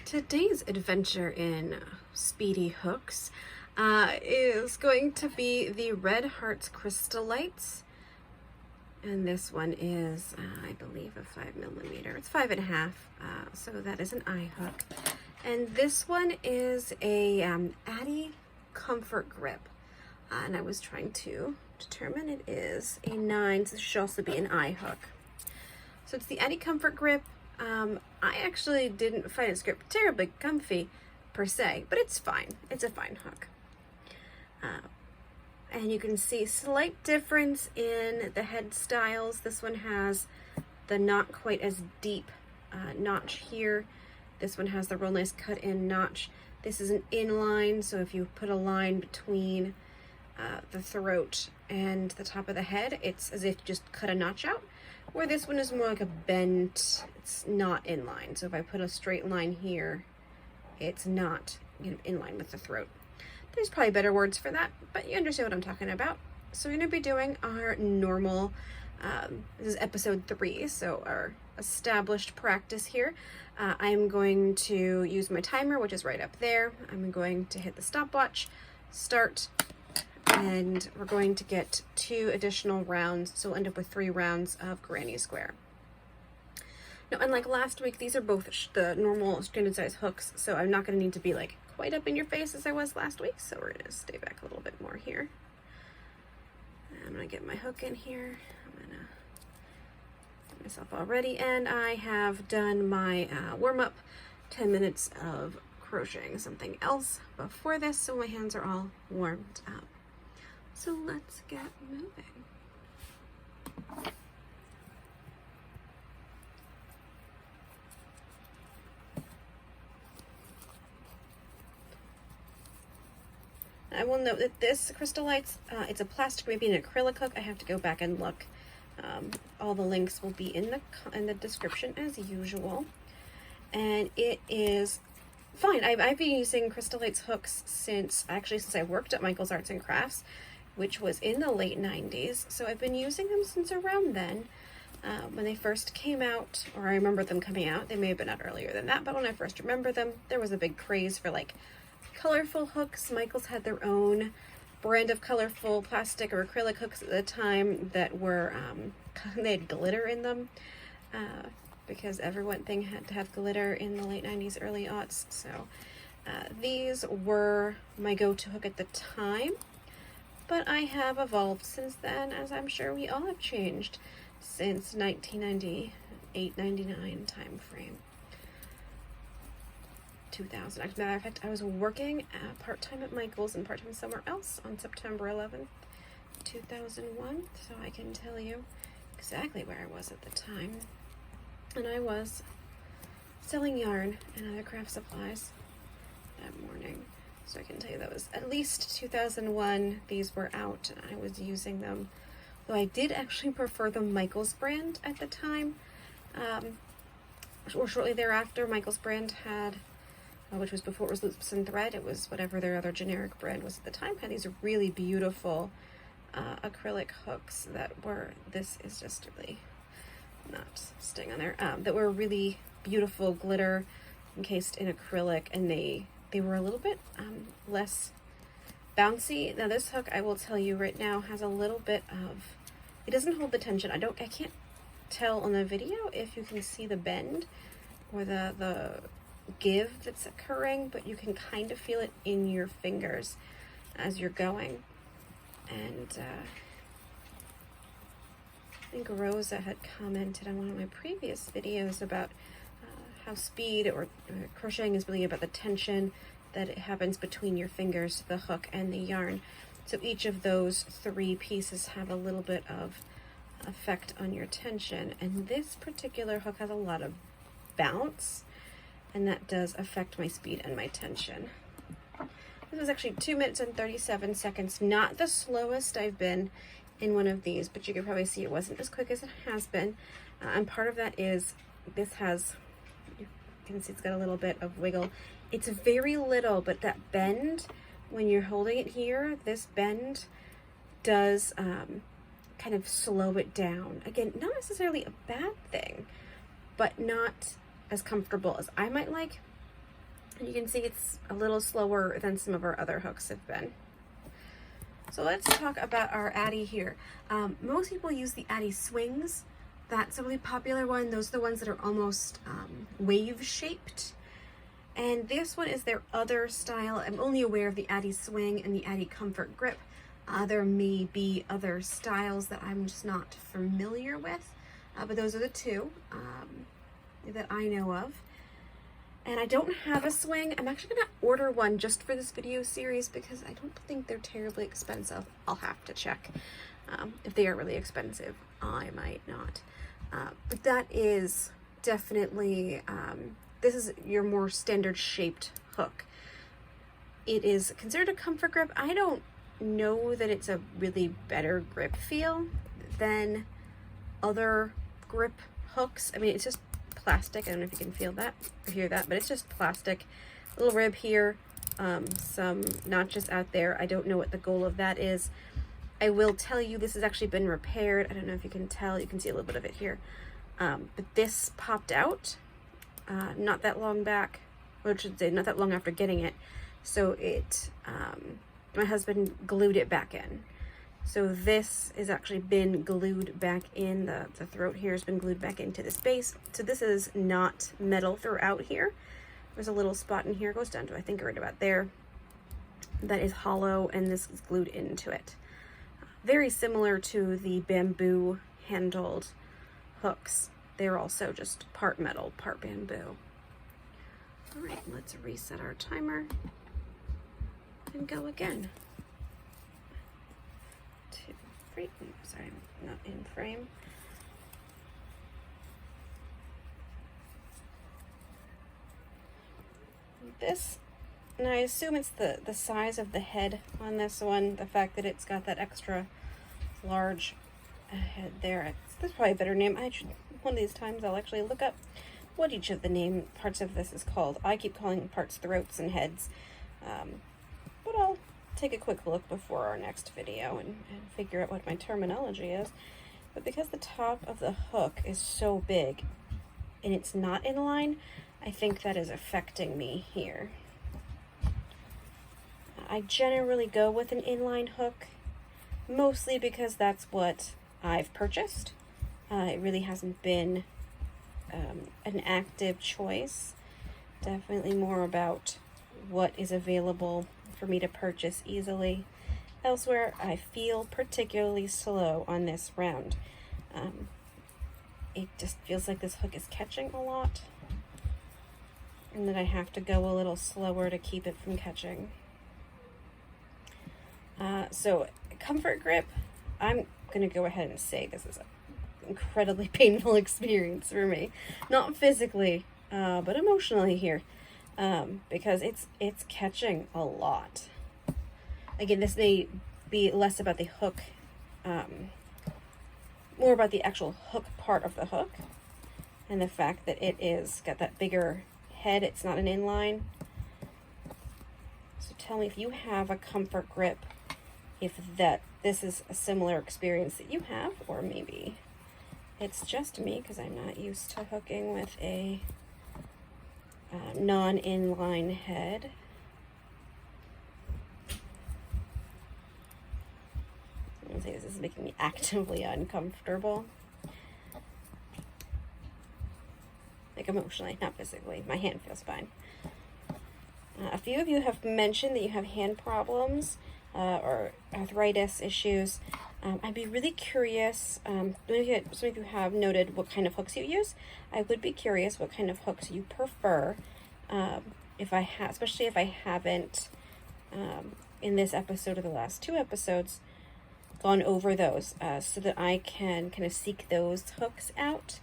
Today's adventure in Speedy Hooks is going to be the Red Hearts Crystalites. And this one is, I believe, a 5mm. It's 5.5, so that is an eye hook. And this one is a Addi Comfort Grip. And I was trying to determine it is a 9, so this should also be an eye hook. So it's the Addi Comfort Grip. I actually didn't find its grip terribly comfy per se, but it's fine. It's a fine hook. And you can see slight difference in the head styles. This one has the not quite as deep notch here. This one has the real nice cut in notch. This is an inline, so if you put a line between the throat and the top of the head, it's as if you just cut a notch out. Where this one is more like a bent, it's not inline. So if I put a straight line here, it's not in line with the throat. There's probably better words for that, but you understand what I'm talking about. So we're going to be doing our normal, this is episode 3, so our established practice here. I'm going to use my timer, which is right up there. I'm going to hit the stopwatch, start, and we're going to get 2 additional rounds, so we'll end up with 3 rounds of granny square. Now, unlike last week, these are both the normal standard size hooks, so I'm not going to need to be like quite up in your face as I was last week, so we're going to stay back a little bit more here. I'm going to get my hook in here. I'm going to get myself all ready, and I have done my warm-up 10 minutes of crocheting something else before this, so my hands are all warmed up. So let's get moving. I will note that this Crystalites, it's a plastic, maybe an acrylic hook. I have to go back and look. All the links will be in the description as usual. And it is fine. I've been using Crystalites hooks since I worked at Michael's Arts and Crafts, which was in the late 90s. So I've been using them since around then. When they first came out, or I remember them coming out, they may have been out earlier than that, but when I first remember them, there was a big craze for like colorful hooks. Michael's had their own brand of colorful plastic or acrylic hooks at the time that were, they had glitter in them, because everything had to have glitter in the late 90s, early aughts. So these were my go-to hook at the time. But I have evolved since then, as I'm sure we all have changed since 1998-99 time frame. 2000. As a matter of fact, I was working part-time at Michael's and part-time somewhere else on September 11th, 2001. So I can tell you exactly where I was at the time. And I was selling yarn and other craft supplies that morning. So I can tell you that was at least 2001. These were out and I was using them. Though I did actually prefer the Michael's brand at the time. Or shortly thereafter, Michael's brand had, which was before it was Loops and Thread, it was whatever their other generic brand was at the time, had these really beautiful acrylic hooks that were, this is just really not staying on there, that were really beautiful glitter encased in acrylic, and they were a little bit less bouncy. Now this hook, I will tell you right now, has a little bit of, it doesn't hold the tension. I can't tell on the video if you can see the bend or the give that's occurring, but you can kind of feel it in your fingers as you're going. And I think Rosa had commented on one of my previous videos about how speed or crocheting is really about the tension that it happens between your fingers, the hook, and the yarn. So each of those 3 pieces have a little bit of effect on your tension. And this particular hook has a lot of bounce, and that does affect my speed and my tension. This was actually 2 minutes and 37 seconds, not the slowest I've been in one of these, but you can probably see it wasn't as quick as it has been. And part of that is this has, you can see it's got a little bit of wiggle. It's very little, but that bend, when you're holding it here, this bend does kind of slow it down. Again, not necessarily a bad thing, but not as comfortable as I might like. And you can see it's a little slower than some of our other hooks have been. So let's talk about our Addi here. Most people use the Addi swings. That's a really popular one. Those are the ones that are almost wave shaped. And this one is their other style. I'm only aware of the Addi swing and the Addi comfort grip. There may be other styles that I'm just not familiar with, but those are the two that I know of. And I don't have a swing. I'm actually gonna order one just for this video series because I don't think they're terribly expensive. I'll have to check. If they are really expensive, I might not. But that is definitely, this is your more standard shaped hook. It is considered a comfort grip. I don't know that it's a really better grip feel than other grip hooks. I mean, it's just plastic. I don't know if you can feel that or hear that, but it's just plastic. Little rib here, some notches out there. I don't know what the goal of that is. I will tell you this has actually been repaired. I don't know if you can tell. You can see a little bit of it here. But this popped out not that long back, or I should say not that long after getting it. So it, my husband glued it back in. So this has actually been glued back in. The throat here has been glued back into this base. So this is not metal throughout here. There's a little spot in here. It goes down to, I think, right about there. That is hollow, and this is glued into it. Very similar to the bamboo handled hooks. They're also just part metal, part bamboo. All right, let's reset our timer and go again. 2, 3, sorry, I'm not in frame. This, and I assume it's the size of the head on this one, the fact that it's got that extra large head there. That's probably a better name. One of these times I'll actually look up what each of the parts of this is called. I keep calling parts throats and heads, but I'll take a quick look before our next video and figure out what my terminology is. But because the top of the hook is so big and it's not in line, I think that is affecting me here. I generally go with an inline hook, mostly because that's what I've purchased. It really hasn't been an active choice. Definitely more about what is available for me to purchase easily. Elsewhere, I feel particularly slow on this round. It just feels like this hook is catching a lot, and that I have to go a little slower to keep it from catching. So comfort grip, I'm gonna go ahead and say this is an incredibly painful experience for me. Not physically, but emotionally here, because it's catching a lot. Again, this may be less about the hook, more about the actual hook part of the hook, and the fact that it is got that bigger head. It's not an inline. So tell me if you have a comfort grip, if this is a similar experience that you have, or maybe it's just me because I'm not used to hooking with a non-inline head. I'm gonna say this is making me actively uncomfortable. Like emotionally, not physically. My hand feels fine. A few of you have mentioned that you have hand problems or arthritis issues. I'd be really curious. Some of you have noted what kind of hooks you use. I would be curious what kind of hooks you prefer. Especially if I haven't, in this episode or the last 2 episodes, gone over those, so that I can kind of seek those hooks out.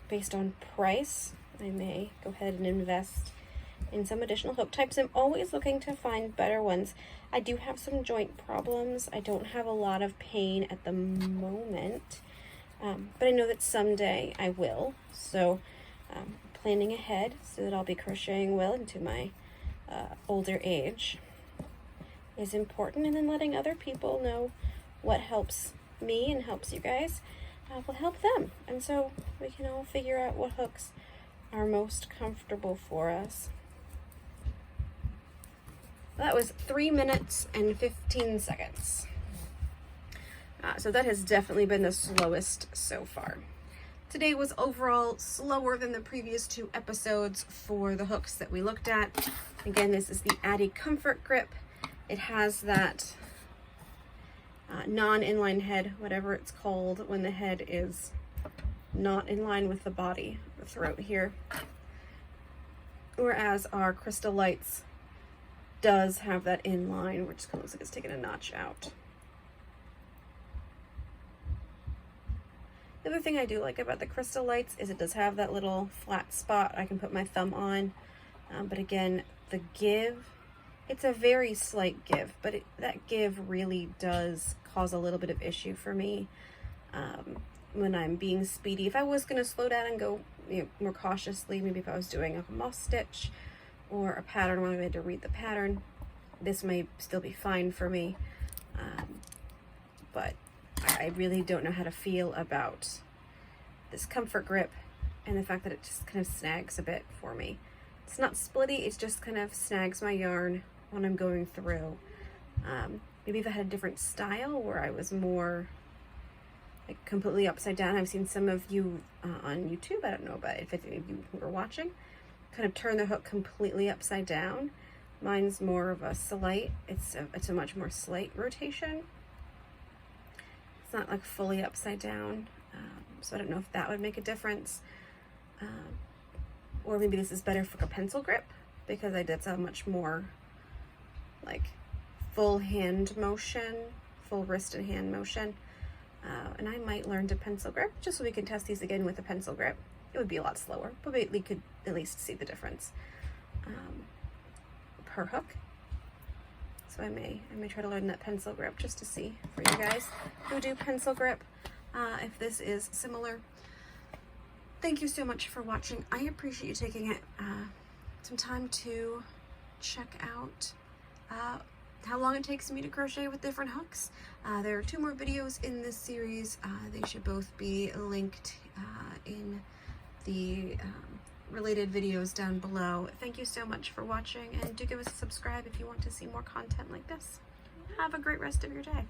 Based on price, I may go ahead and invest in some additional hook types. I'm always looking to find better ones. I do have some joint problems. I don't have a lot of pain at the moment, but I know that someday I will. So planning ahead so that I'll be crocheting well into my older age is important, and then letting other people know what helps me and helps you guys will help them, and so we can all figure out what hooks are most comfortable for us. That was 3 minutes and 15 seconds. So that has definitely been the slowest so far. Today was overall slower than the previous 2 episodes for the hooks that we looked at. Again, this is the Addi Comfort Grip. It has that non-inline head, whatever it's called, when the head is not in line with the body, the throat here. Whereas our Crystalites does have that in line, which looks like it's taking a notch out. The other thing I do like about the Crystalites is it does have that little flat spot I can put my thumb on. But again, the give, it's a very slight give, but that give really does cause a little bit of issue for me when I'm being speedy. If I was going to slow down and go more cautiously, maybe if I was doing a moss stitch or a pattern where I had to read the pattern, this may still be fine for me. But I really don't know how to feel about this comfort grip and the fact that it just kind of snags a bit for me. It's not splitty, it just kind of snags my yarn when I'm going through. Maybe if I had a different style where I was more like completely upside down. I've seen some of you on YouTube, I don't know about if any of you who are watching, kind of turn the hook completely upside down. Mine's more of a slight, it's a much more slight rotation. It's not like fully upside down, so I don't know if that would make a difference. Or maybe this is better for a pencil grip because that's a much more like full hand motion, full wrist and hand motion. And I might learn to pencil grip just so we can test these again with a pencil grip. It would be a lot slower, but we could at least see the difference per hook. So I may try to learn that pencil grip just to see for you guys who do pencil grip if this is similar. Thank you so much for watching. I appreciate you taking some time to check out how long it takes me to crochet with different hooks. There are 2 more videos in this series. They should both be linked in the related videos down below. Thank you so much for watching, and do give us a subscribe if you want to see more content like this. Have a great rest of your day.